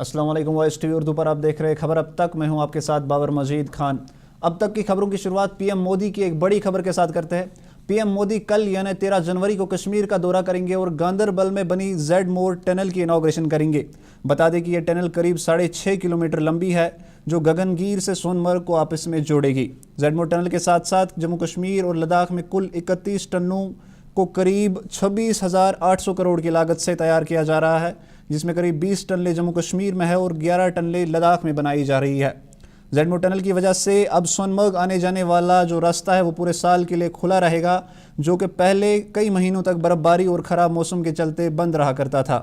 अस्सलाम वालेकुम। Voice TV Urdu पर आप देख रहे हैं खबर अब तक। मैं हूं आपके साथ बाबर मजीद खान। अब तक की खबरों की शुरुआत पीएम मोदी की एक बड़ी खबर के साथ करते हैं। पीएम मोदी कल यानी 13 जनवरी को कश्मीर का दौरा करेंगे और गांदरबल में बनी जेड मोर टनल की इनॉग्रेशन करेंगे। बता दें कि यह टनल करीब 6.5 किलोमीटर लंबी है जो गगनगीर से सोनमर्ग को आपस में जोड़ेगी। जेड मोर टनल के साथ साथ जम्मू कश्मीर और लद्दाख में कुल 31 टनों को करीब 26,800 करोड़ की लागत से तैयार किया जा रहा है, जिसमें करीब 20 टनलें जम्मू कश्मीर में है और 11 टनलें लद्दाख में बनाई जा रही है। जेडमो टनल की वजह से अब सोनमर्ग आने जाने वाला जो रास्ता है वो पूरे साल के लिए खुला रहेगा, जो कि पहले कई महीनों तक बर्फबारी और ख़राब मौसम के चलते बंद रहा करता था।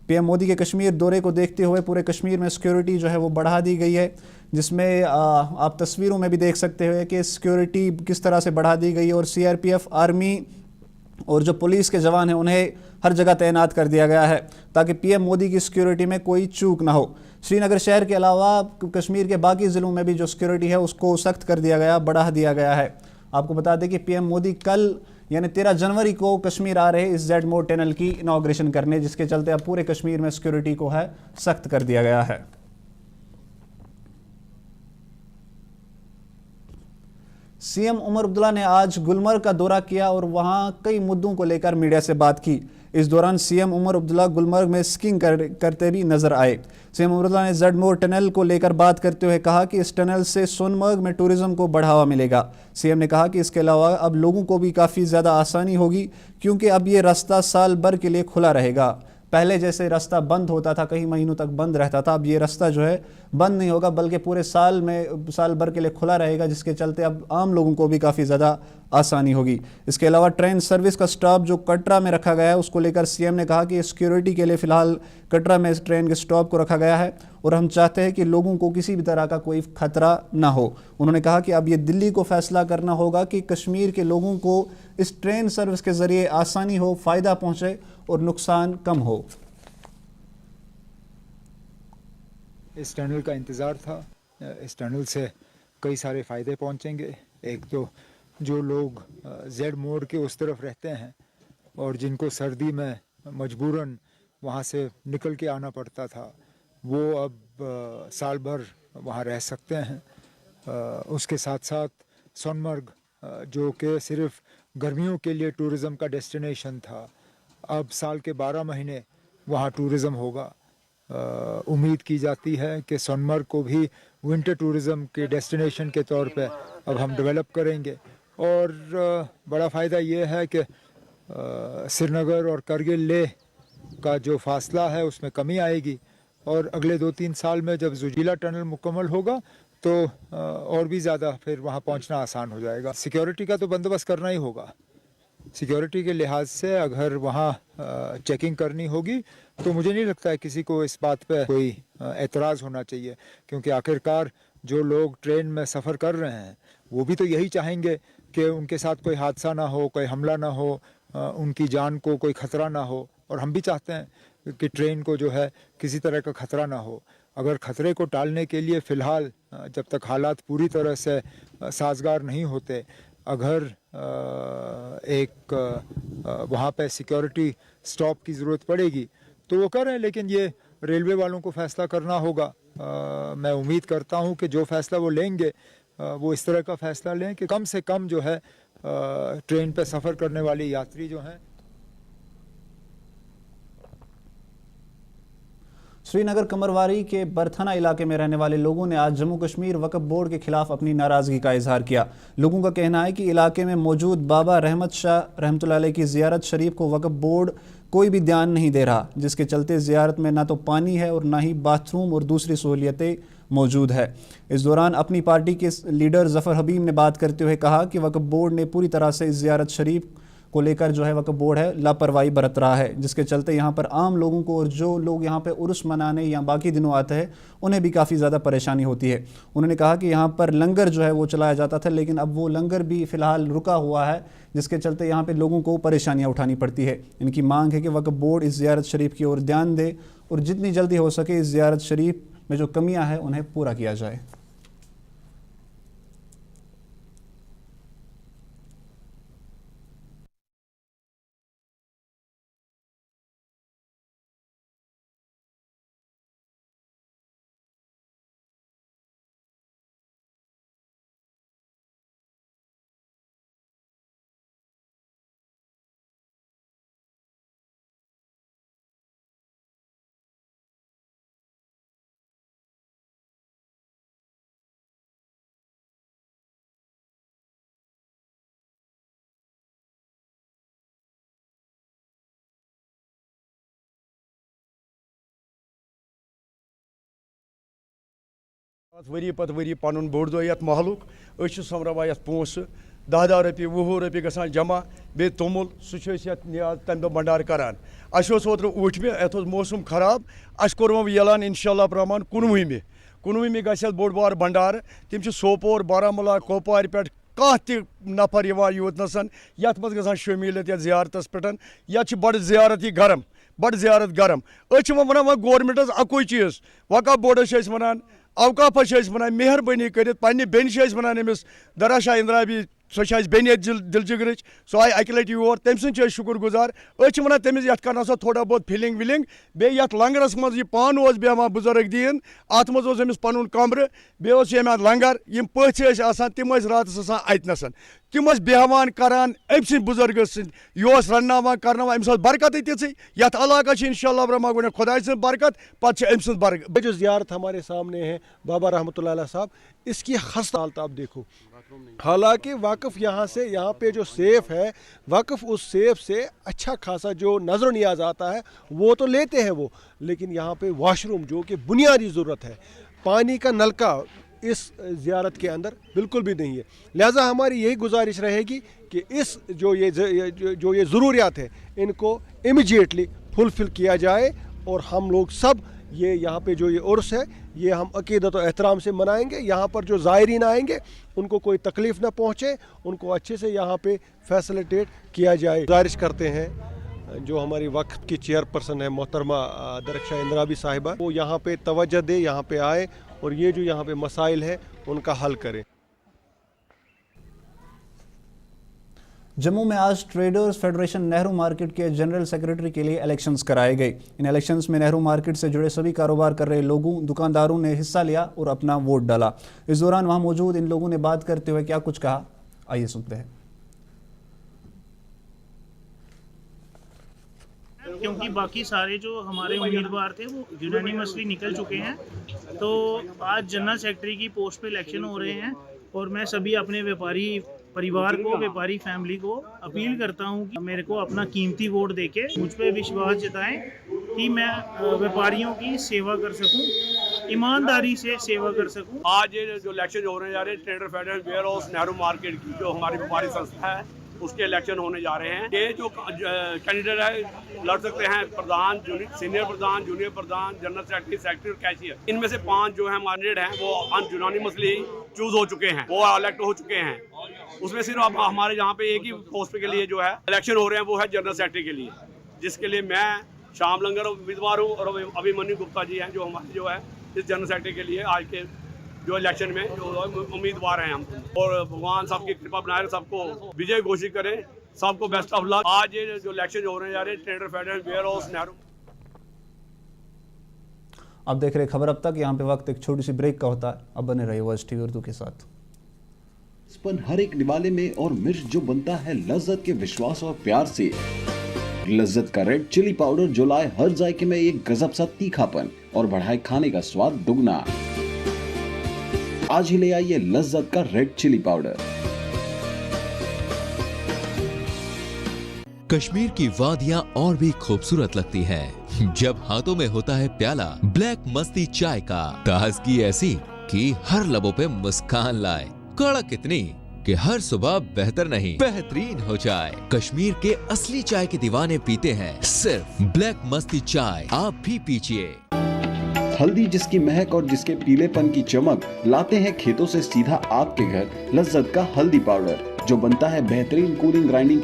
पीएम मोदी के कश्मीर दौरे को देखते हुए पूरे कश्मीर में सिक्योरिटी जो है वो बढ़ा दी गई है, जिसमें आप तस्वीरों में भी देख सकते हो कि सिक्योरिटी किस तरह से बढ़ा दी गई है और सीआरपीएफ, आर्मी और जो पुलिस के जवान हैं उन्हें हर जगह तैनात कर दिया गया है ताकि पीएम मोदी की सिक्योरिटी में कोई चूक ना हो। श्रीनगर शहर के अलावा कश्मीर के बाकी ज़िलों में भी जो सिक्योरिटी है उसको सख्त कर दिया गया, बढ़ा दिया गया है। आपको बता दें कि पीएम मोदी कल यानी 13 जनवरी को कश्मीर आ रहे इस जेड मोर टनल की इनॉग्रेशन करने, जिसके चलते अब पूरे कश्मीर में सिक्योरिटी को है सख्त कर दिया गया है। सीएम उमर अब्दुल्ला ने आज गुलमर्ग का दौरा किया और वहां कई मुद्दों को लेकर मीडिया से बात की। इस दौरान सीएम उमर अब्दुल्ला गुलमर्ग में स्कीइंग करते भी नजर आए। सीएम उमर अब्दुल्ला ने जेड मोर टनल को लेकर बात करते हुए कहा कि इस टनल से सोनमर्ग में टूरिज्म को बढ़ावा मिलेगा। सीएम ने कहा कि इसके अलावा अब लोगों को भी काफ़ी ज़्यादा आसानी होगी क्योंकि अब ये रास्ता साल भर के लिए खुला रहेगा। पहले जैसे रास्ता बंद होता था, कई महीनों तक बंद रहता था, अब ये रास्ता जो है बंद नहीं होगा बल्कि पूरे साल भर के लिए खुला रहेगा, जिसके चलते अब आम लोगों को भी काफ़ी ज़्यादा आसानी होगी। इसके अलावा ट्रेन सर्विस का स्टॉप जो कटरा में रखा गया है उसको लेकर सीएम ने कहा कि सिक्योरिटी के लिए फ़िलहाल कटरा में इस ट्रेन के स्टॉप को रखा गया है और हम चाहते हैं कि लोगों को किसी भी तरह का कोई खतरा ना हो। उन्होंने कहा कि अब ये दिल्ली को फैसला करना होगा कि कश्मीर के लोगों को इस ट्रेन सर्विस के ज़रिए आसानी हो, फ़ायदा पहुँचे और नुकसान कम हो। इस टनल का इंतज़ार था। इस टनल से कई सारे फ़ायदे पहुंचेंगे। एक तो जो लोग जेड मोड़ के उस तरफ रहते हैं और जिनको सर्दी में मजबूरन वहाँ से निकल के आना पड़ता था, वो अब साल भर वहाँ रह सकते हैं। उसके साथ साथ सोनमर्ग जो कि सिर्फ गर्मियों के लिए टूरिज़म का डेस्टिनेशन था, अब साल के 12 महीने वहाँ टूरिज़म होगा। उम्मीद की जाती है कि सोनमर्ग को भी विंटर टूरिज़म के डेस्टिनेशन के तौर पे अब हम डेवलप करेंगे। और बड़ा फ़ायदा ये है कि श्रीनगर और करगिल लेह का जो फासला है उसमें कमी आएगी और अगले 2-3 साल में जब ज़ुजीला टनल मुकम्मल होगा तो और भी ज़्यादा फिर वहाँ पहुँचना आसान हो जाएगा। सिक्योरिटी का तो बंदोबस्त करना ही होगा। सिक्योरिटी के लिहाज से अगर वहाँ चेकिंग करनी होगी तो मुझे नहीं लगता है किसी को इस बात पे कोई एतराज़ होना चाहिए, क्योंकि आखिरकार जो लोग ट्रेन में सफ़र कर रहे हैं वो भी तो यही चाहेंगे कि उनके साथ कोई हादसा ना हो, कोई हमला ना हो, उनकी जान को कोई ख़तरा ना हो। और हम भी चाहते हैं कि ट्रेन को जो है किसी तरह का ख़तरा ना हो। अगर ख़तरे को टालने के लिए फ़िलहाल जब तक हालात पूरी तरह से साजगार नहीं होते, अगर एक वहाँ पे सिक्योरिटी स्टॉप की ज़रूरत पड़ेगी तो वो करें, लेकिन ये रेलवे वालों को फ़ैसला करना होगा। मैं उम्मीद करता हूँ कि जो फ़ैसला वो लेंगे वो इस तरह का फ़ैसला लें कि कम से कम जो है ट्रेन पे सफ़र करने वाले यात्री जो हैं। श्रीनगर कमरवारी के बरथाना इलाके में रहने वाले लोगों ने आज जम्मू कश्मीर वक्फ बोर्ड के खिलाफ अपनी नाराज़गी का इजहार किया। लोगों का कहना है कि इलाके में मौजूद बाबा रहमत शाह रहमतुल्लाह अलैह की ज़ियारत शरीफ को वक्फ बोर्ड कोई भी ध्यान नहीं दे रहा, जिसके चलते ज़ियारत में ना तो पानी है और ना ही बाथरूम और दूसरी सहूलियतें मौजूद है। इस दौरान अपनी पार्टी के लीडर ज़फ़र हबीब ने बात करते हुए कहा कि वक्फ बोर्ड ने पूरी तरह से इस ज़ियारत शरीफ को लेकर जो है वक्फ बोर्ड है लापरवाही बरत रहा है, जिसके चलते यहाँ पर आम लोगों को और जो लोग यहाँ पर उर्स मनाने या बाकी दिनों आते हैं उन्हें भी काफ़ी ज़्यादा परेशानी होती है। उन्होंने कहा कि यहाँ पर लंगर जो है वो चलाया जाता था, लेकिन अब वो लंगर भी फ़िलहाल रुका हुआ है, जिसके चलते यहाँ पे लोगों को परेशानियाँ उठानी पड़ती है। इनकी मांग है कि वक्फ बोर्ड इस ज़ियारत शरीफ की ओर ध्यान दे और जितनी जल्दी हो सके इस ज़ियारत शरीफ में जो कमियाँ हैं उन्हें पूरा किया जाए। वरी पत वरी पन बोड़ दो ये महलुक समरावान ये पोस 10 रपी 20 रपी गसान जमा बे तोमुल सह तम दो भंडार करान ओत्र ऊठ में ये मौसम खराब कोर ऐलान इंशाल्लाह रहमान 19 गल बोड़ बार भंडार तम सोपोर बारामूला कोपवार पे कह नफर योत नसन ये मज शमीलियत जियारत पे ये बड़ जियारत यह गरम बड़ जियारत गरम वन गवर्नमेंटस अकुई चीज़ वका बोर्डस वन अवकाफस वन मेहरबानी कर पे बेन वन अमिस दराशा इंद्राबी सह बेन दिल जिगर सो आई अक लटि योर तम सद शुक्र गुजार वन तमिस ये कर थोड़ा बहुत फिलिंग विलिंग बे लंगरस मज यह पान बेहमान बुजुर्ग दीन अत मज अमिस पन कमर बे लंगर यम पथ तम रात अतनसन तम बेहमान करान अम सद बुजुर्ग यह रन कर अमिस बरकत तिथि ये इलाका इंशाल्लाह रहमान गो खुदा सद बरकत पे अम सद बरकत। जो जियारत हमारे सामने है बाबा रहमतुल्लाह अलैह साहब, इसकी खस्ता हालत आप देखो। हालांकि वाकफ यहाँ पे जो सेफ है, वाकफ उस सेफ से अच्छा खासा जो नजर नियाज आता है वो तो लेते हैं वो, लेकिन यहाँ पे वॉशरूम जो कि बुनियादी ज़रूरत है, पानी का नलका इस ज़ियारत के अंदर बिल्कुल भी नहीं है। लिहाजा हमारी यही गुजारिश रहेगी कि इस जो ये ज़रूरियात है इनको इमीडिएटली फुलफ़िल किया जाए और हम लोग सब ये यहाँ पे जो ये उर्स है ये हम अकीदत और एहतराम से मनाएंगे। यहाँ पर जो ज़ायरीन आएंगे उनको कोई तकलीफ़ ना पहुँचे, उनको अच्छे से यहाँ पे फैसिलिटेट किया जाए। गुजारिश करते हैं जो हमारी वक्फ की चेयरपर्सन है मोहतरमा दरख्शा इंद्राबी साहिबा, वो यहाँ पे तवज्जो दे, यहाँ पे आए और ये जो यहाँ पे मसाइल है उनका हल करें। जम्मू में आज ट्रेडर्स फेडरेशन नेहरू मार्केट के जनरल सेक्रेटरी के लिए इलेक्शंस कराए गए। इन इलेक्शंस में नेहरू मार्केट से जुड़े सभी कारोबार कर रहे लोगों दुकानदारों ने हिस्सा लिया और अपना वोट डाला। इस दौरान वहां मौजूद इन लोगों ने बात करते हुए क्या कुछ कहा, आइए सुनते हैं। क्योंकि बाकी सारे जो हमारे उम्मीदवार थे वो यूनानिमसली निकल चुके हैं, तो आज जनरल सेक्रेटरी की पोस्ट पे इलेक्शन हो रहे हैं और मैं सभी अपने व्यापारी परिवार को, व्यापारी फैमिली को अपील करता हूं कि मेरे को अपना कीमती वोट देके मुझ पे विश्वास जताएं कि मैं व्यापारियों की सेवा कर सकूं, ईमानदारी से सेवा कर सकूं। आज जो इलेक्शन हो रहे जा रहे हैं trader federation warehouse Nehru market की जो हमारी व्यापारी संस्था है उसके इलेक्शन होने जा रहे हैं। ये जो कैंडिडेट है लड़ सकते हैं प्रधान, सीनियर प्रधान, जूनियर प्रधान, जनरल सेक्रेटरी, सेक्रेटरी और कैशियर। इनमें से 5 जो है कैंडिडेट हैं वो यूनानिमसली चूज हो चुके हैं, वो इलेक्ट हो चुके हैं। उसमें सिर्फ अब हमारे यहाँ पे एक ही पोस्ट के लिए जो है इलेक्शन हो रहे हैं वो है जनरल सेक्रेटरी के लिए, जिसके लिए मैं श्याम लंगर उम्मीदवार हूँ और अभिमन्यु गुप्ता जी हैं जो हमारे जो है इस जनरल सेक्रेटरी के लिए आज के जो इलेक्शन में जो उम्मीदवार हैं हम। और भगवान सबकी कृपा बनाए, सबको विजय घोषित करें, सबको बेस्ट ऑफ लक। आज ये जो इलेक्शन हो रहे जा रहे हैं trader federation warehouse Nehru. आप देख रहे खबर अब तक। यहाँ पे वक्त एक छोटी सी ब्रेक का होता है, अब बने रहिए वॉइस टीवी उर्दू के साथ। हर एक निवाले में और मिर्च जो बनता है लज्जत के विश्वास और प्यार से। लज्जत का रेड चिली पाउडर जो लाए हर जायके में एक गजब सा तीखापन और बढ़ाए खाने का स्वाद दुगना। आज ही ले आइए लज्जत का रेड चिली पाउडर। कश्मीर की वादियां और भी खूबसूरत लगती हैं जब हाथों में होता है प्याला ब्लैक मस्ती चाय का। ताजगी ऐसी कि हर लबों पे मुस्कान लाए, कड़क इतनी कि हर सुबह बेहतर नहीं बेहतरीन हो जाए। कश्मीर के असली चाय के दीवाने पीते हैं सिर्फ ब्लैक मस्ती चाय, आप भी पीजिए। हल्दी जिसकी महक और जिसके पीलेपन की चमक लाते हैं खेतों से सीधा आपके घर लज्जत का हल्दी पाउडर जो बनता है बेहतरीन कूलिंग ग्राइंडिंग।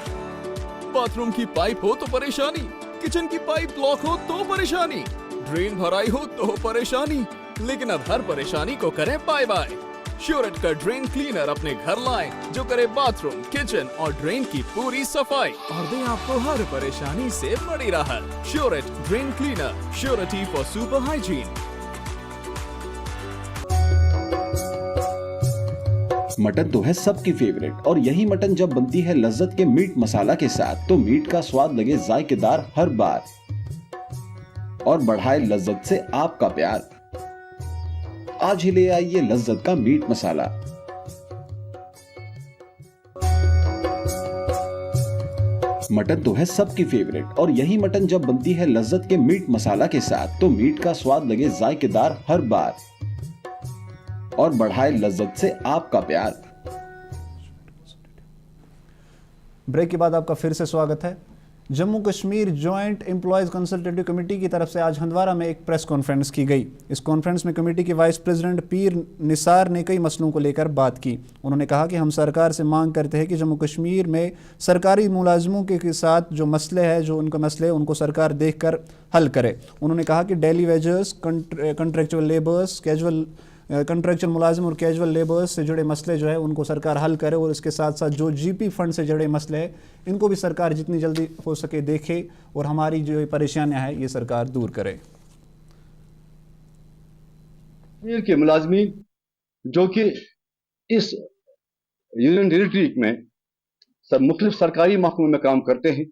बाथरूम की पाइप हो तो परेशानी, किचन की पाइप ब्लॉक हो तो परेशानी, ड्रेन भराई हो तो परेशानी, लेकिन अब हर परेशानी को करें बाय बाय। श्योरेट का ड्रेन क्लीनर अपने घर लाएं जो करे बाथरूम, किचन और ड्रेन की पूरी सफाई और दे आपको हर परेशानी से बड़ी राहत। श्योरेट drain cleaner, surety for super hygiene. Mutton तो है सबकी फेवरेट और यही मटन जब बनती है लज्जत के मीट मसाला के साथ तो मीट का स्वाद लगे जायकेदार हर बार और बढ़ाए लज्जत से आपका प्यार। आज ही ले आइए लज्जत का मीट मसाला। मटन तो है सबकी फेवरेट और यही मटन जब बनती है लज्जत के मीट मसाला के साथ तो मीट का स्वाद लगे जायकेदार हर बार और बढ़ाए लज्जत से आपका प्यार। ब्रेक के बाद आपका फिर से स्वागत है। Jammu Kashmir joint employees consultative committee की तरफ से आज हंदवारा में एक प्रेस कॉन्फ्रेंस की गई। इस कॉन्फ्रेंस में कमेटी के वाइस प्रेसिडेंट पीर निसार ने कई मसलों को लेकर बात की। उन्होंने कहा कि हम सरकार से मांग करते हैं कि जम्मू कश्मीर में सरकारी मुलाजमों के साथ जो मसले हैं, जो उनका मसले, उनको सरकार देखकर हल करे। उन्होंने कहा कि daily wagers, contractual labours, contractual मुलाजिम और कैजुअल लेबर्स से जुड़े मसले जो है उनको सरकार हल करे, और इसके साथ साथ जो जीपी फंड से जुड़े मसले हैं इनको भी सरकार जितनी जल्दी हो सके देखे और हमारी जो परेशानियां हैं ये सरकार दूर करे। कश्मीर के मुलाजमीन जो कि इस यूनियन टेरिटरी में सब मुख्तलिफ सरकारी महकमों में काम करते हैं,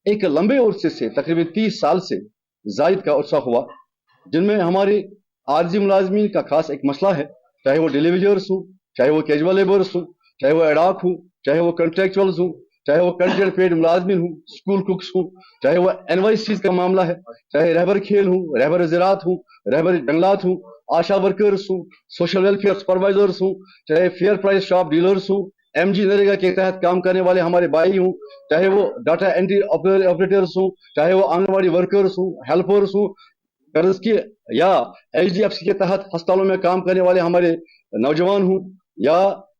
एक लंबे अरसे से तकरीबन 30 साल से जायद का अरसा हुआ, जिनमें हमारे आरजी मुलाजमीन का खास एक मसला है, चाहे वो डिलीवरीज हो, चाहे वो कैजुअल लेबर्स हो, चाहे वो एडाक हो, चाहे वो कंट्रेक्चुअल्स हो, चाहे वो कंट्रेक्ट पेड मुलाजमीन हो, स्कूल कुक्स हो, चाहे वो एनवाईसीज का मामला है, चाहे रहबर खेल हो, रहबर ज़राअत हो, रहबर जंगलात हो, आशा वर्कर्स हो, सोशल वेलफेयर सुपरवाइजर्स हो, चाहे फेयर प्राइस शॉप डीलर्स हो, एमजी नरेगा के तहत काम करने वाले हमारे भाई हों, चाहे वो डाटा एंट्री ऑपरेटर्स हों, चाहे वो आंगनबाड़ी वर्कर्स हों, हेल्पर्स हों, कर्ज की या एचडीएफसी के तहत अस्पतालों में काम करने वाले हमारे नौजवान हों, या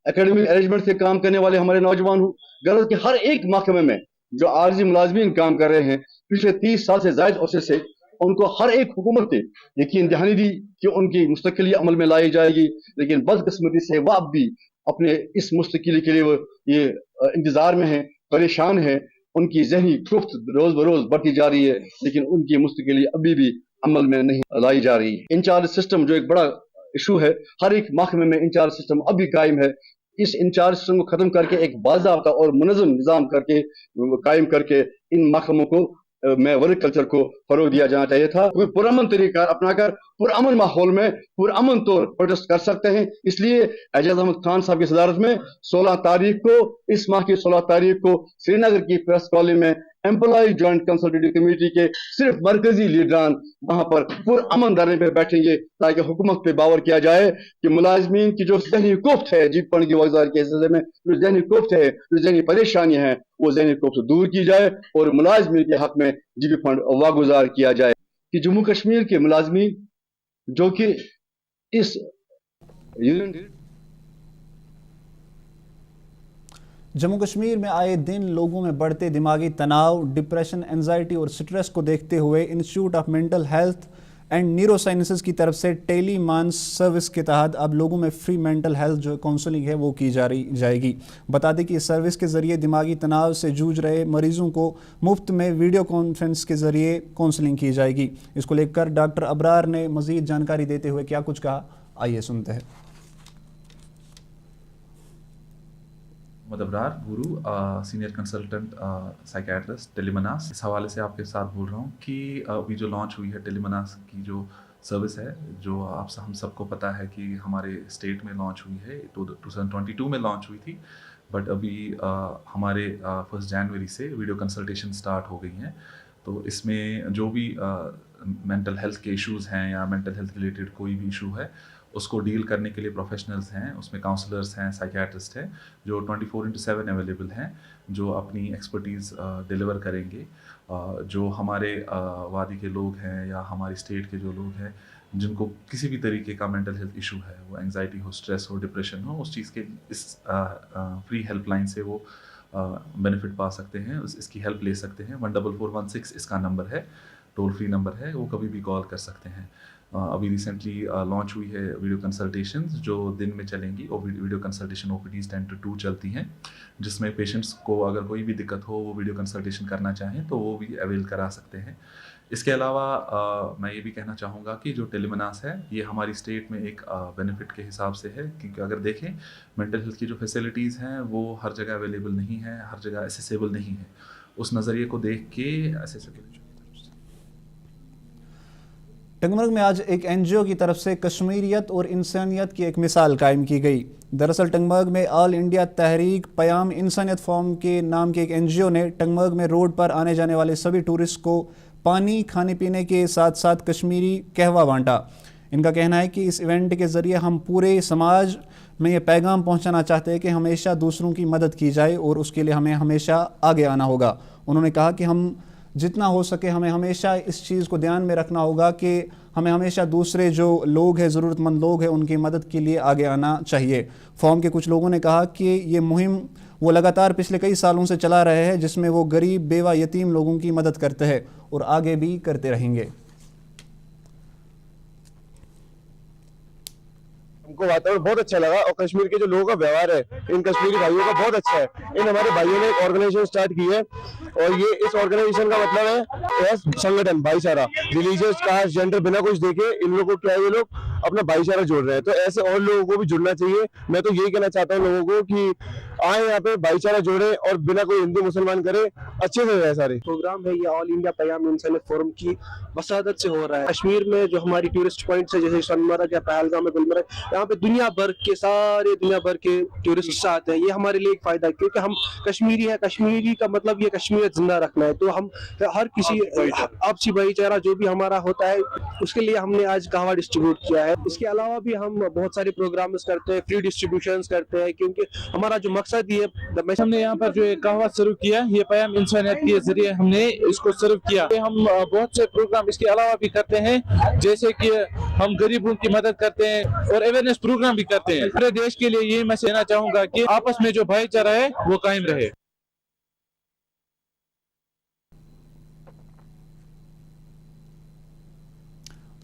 एकेडमिक अरेंजमेंट से काम करने वाले हमारे नौजवान हों, गर्ज के हर एक महकमे में जो आरजी मुलाजमीन काम कर रहे हैं पिछले 30 साल से जायद अरसे से, उनको हर एक हुकूमत ने यकीन दहानी दी कि उनकी मुस्तकिली अमल में लाई जाएगी, लेकिन बदकिस्मती से वह अब भी अपने इस मुस्तकिली के लिए वो ये इंतजार में है, परेशान है। उनकी जहनी खुफ्त रोज बरोज बढ़ती जा रही है, लेकिन उनकी मुस्तकिली अभी भी अमल में नहीं लाई जा रही है। इंचार्ज सिस्टम जो एक बड़ा इशू है, हर एक महकमे में इंचार्ज सिस्टम अभी कायम है। इस इंचार्ज सिस्टम को खत्म करके एक बाज़ाब्ता और मुनज़्ज़म निज़ाम करके कायम करके इन महकमों को में वर्क कल्चर को फरोग दिया जाना चाहिए था। कोई पुरअमन तरीका अपनाकर पुरअमन माहौल में पुरअमन तौर प्रोटेस्ट कर सकते हैं। इसलिए एजाज अहमद खान साहब की सदारत में 16 तारीख को, इस माह की 16 तारीख को श्रीनगर की प्रेस कॉलोनी में एम्प्लॉय जॉइंट कंसल्टेटिव कमेटी के सिर्फ मरकजी लीडरान वहां पर पुरअमन धरने पे बैठेंगे, ताकि हुकूमत पे बावर किया जाए कि मुलाजमीन की जो जहनी कोफ्त है, जीप फंड की वज़ार के सिलसिले में जो जहनी कोफ्त है, जो जहनी परेशानियां हैं, वो जहनी कोफ्त दूर की जाए और मुलाजमीन के हक में जीपी फंड वागुजार किया जाए। कि जम्मू कश्मीर के मुलाजमीन जो कि इस यूनियन जम्मू कश्मीर में आए दिन लोगों में बढ़ते दिमागी तनाव, डिप्रेशन, एंजाइटी और स्ट्रेस को देखते हुए institute of mental health and neuro sciences की तरफ से टेली मांस सर्विस के तहत अब लोगों में फ्री मेंटल हेल्थ जो काउंसलिंग है वो की जाएगी। बता दें कि इस सर्विस के ज़रिए दिमागी तनाव से जूझ रहे मरीजों को मुफ्त में वीडियो कॉन्फ्रेंस के ज़रिए काउंसलिंग की जाएगी। इसको लेकर डॉक्टर अबरार ने मज़ीद जानकारी देते हुए क्या कुछ कहा, आइए सुनते हैं। अबरार गुरु, सीनियर कंसल्टेंट साइकियाट्रिस्ट टेलीमनास। इस हवाले से आपके साथ बोल रहा हूँ कि अभी जो लॉन्च हुई है टेलीमनास की जो सर्विस है, जो हम सबको पता है कि हमारे स्टेट में लॉन्च हुई है, 2022 में लॉन्च हुई थी, बट अभी हमारे 1 जनवरी से वीडियो कंसल्टेशन स्टार्ट हो गई हैं। तो इसमें जो भी मेंटल हेल्थ के इश्यूज़ हैं या मेंटल हेल्थ रिलेटेड कोई भी इशू है, उसको डील करने के लिए प्रोफेशनल्स हैं, उसमें काउंसलर्स हैं, साइकियाट्रिस्ट हैं, जो 24/7 अवेलेबल हैं, जो अपनी एक्सपर्टीज़ डिलीवर करेंगे। जो हमारे वादी के लोग हैं या हमारी स्टेट के जो लोग हैं जिनको किसी भी तरीके का मेंटल हेल्थ इशू है, वो एंजाइटी हो, स्ट्रेस हो, डिप्रेशन हो, उस चीज़ के इस फ्री हेल्पलाइन से वो बेनिफिट पा सकते हैं, इसकी हेल्प ले सकते हैं। 14416 इसका नंबर है, टोल फ्री नंबर है, वो कभी भी कॉल कर सकते हैं। अभी रिसेंटली लॉन्च हुई है वीडियो कंसल्टेशंस जो दिन में चलेंगी, और वीडियो कंसल्टेशन OPDs 10 to 2 चलती हैं, जिसमें पेशेंट्स को अगर कोई भी दिक्कत हो, वो वीडियो कंसल्टेशन करना चाहें तो वो भी अवेल करा सकते हैं। इसके अलावा मैं ये भी कहना चाहूँगा कि जो टेलीमनास है, ये हमारी स्टेट में एक बेनिफिट के हिसाब से है, क्योंकि अगर देखें मेंटल हेल्थ की जो फैसिलिटीज़ हैं वो हर जगह अवेलेबल नहीं है, हर जगह एसेसेबल नहीं है। उस नज़रिए को देख के एसेसेबल टंगमर्ग में आज एक NGO की तरफ से कश्मीरियत और इंसानियत की एक मिसाल कायम की गई। दरअसल टंगमर्ग में ऑल इंडिया तहरीक पयाम इंसानियत फॉर्म के नाम के एक NGO ने टंगमर्ग में रोड पर आने जाने वाले सभी टूरिस्ट को पानी, खाने पीने के साथ साथ कश्मीरी कहवा बांटा। इनका कहना है कि इस इवेंट के ज़रिए हम पूरे समाज में ये पैगाम पहुंचाना चाहते हैं कि हमेशा दूसरों की मदद की जाए और उसके लिए हमें हमेशा आगे आना होगा। उन्होंने कहा कि हम जितना हो सके हमें हमेशा इस चीज़ को ध्यान में रखना होगा कि हमें हमेशा दूसरे जो लोग हैं, ज़रूरतमंद लोग हैं, उनकी मदद के लिए आगे आना चाहिए। फोरम के कुछ लोगों ने कहा कि ये मुहिम वो लगातार पिछले कई सालों से चला रहे हैं, जिसमें वो गरीब, बेवा, यतीम लोगों की मदद करते हैं और आगे भी करते रहेंगे। हमको वातावरण बहुत अच्छा लगा और कश्मीर के जो लोगों का व्यवहार है इन कश्मीरी भाइयों का बहुत अच्छा है। इन हमारे भाइयों ने एक ऑर्गेनाइजेशन स्टार्ट की है और ये इस ऑर्गेनाइजेशन का मतलब है संगठन, भाईचारा, रिलीजियस, कास्ट, जेंडर बिना कुछ देखे इन लोगों को क्या है, ये लोग अपना भाईचारा जोड़ रहे हैं। तो ऐसे और लोगों को भी जुड़ना चाहिए। मैं तो यही कहना चाहता हूँ लोगों को कि आए यहाँ पे भाईचारा जोड़े और बिना कोई हिंदू मुसलमान करे, अच्छे से रहे। सारे प्रोग्राम है ये ऑल इंडिया पयाम इंसानियत फोरम की वसादत से हो रहा है। कश्मीर में जो हमारी टूरिस्ट पॉइंट्स है जैसे सोनमर्ग या पहलगाम, गुलमर्ग, यहाँ पे दुनिया भर के टूरिस्ट आते हैं। ये हमारे लिए एक फायदा है क्योंकि हम कश्मीरी है। कश्मीरी का मतलब ये कश्मीरियत जिंदा रखना है। तो हम हर किसी आपसी भाईचारा जो भी हमारा होता है उसके लिए हमने आज कहवा डिस्ट्रीब्यूट किया है। इसके अलावा भी हम बहुत सारे प्रोग्राम्स करते हैं, फ्री डिस्ट्रीब्यूशंस करते हैं क्योंकि हमारा जो मकसद ये हमने यहाँ पर जो कहवा सर्व किया, ये पयाम इंसानियत के जरिए हमने इसको सर्व किया। हम बहुत से प्रोग्राम इसके अलावा भी करते हैं, जैसे कि हम गरीबों की मदद करते हैं और अवेयरनेस प्रोग्राम भी करते हैं। पूरे देश के लिए ये मैं कहना चाहूंगा कि आपस में जो भाईचारा है वो कायम रहे।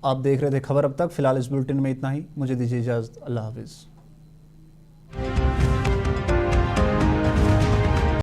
आप देख रहे थे खबर अब तक। फिलहाल इस बुलेटिन में इतना ही। मुझे दीजिए इजाजत। अल्लाह हाफिज।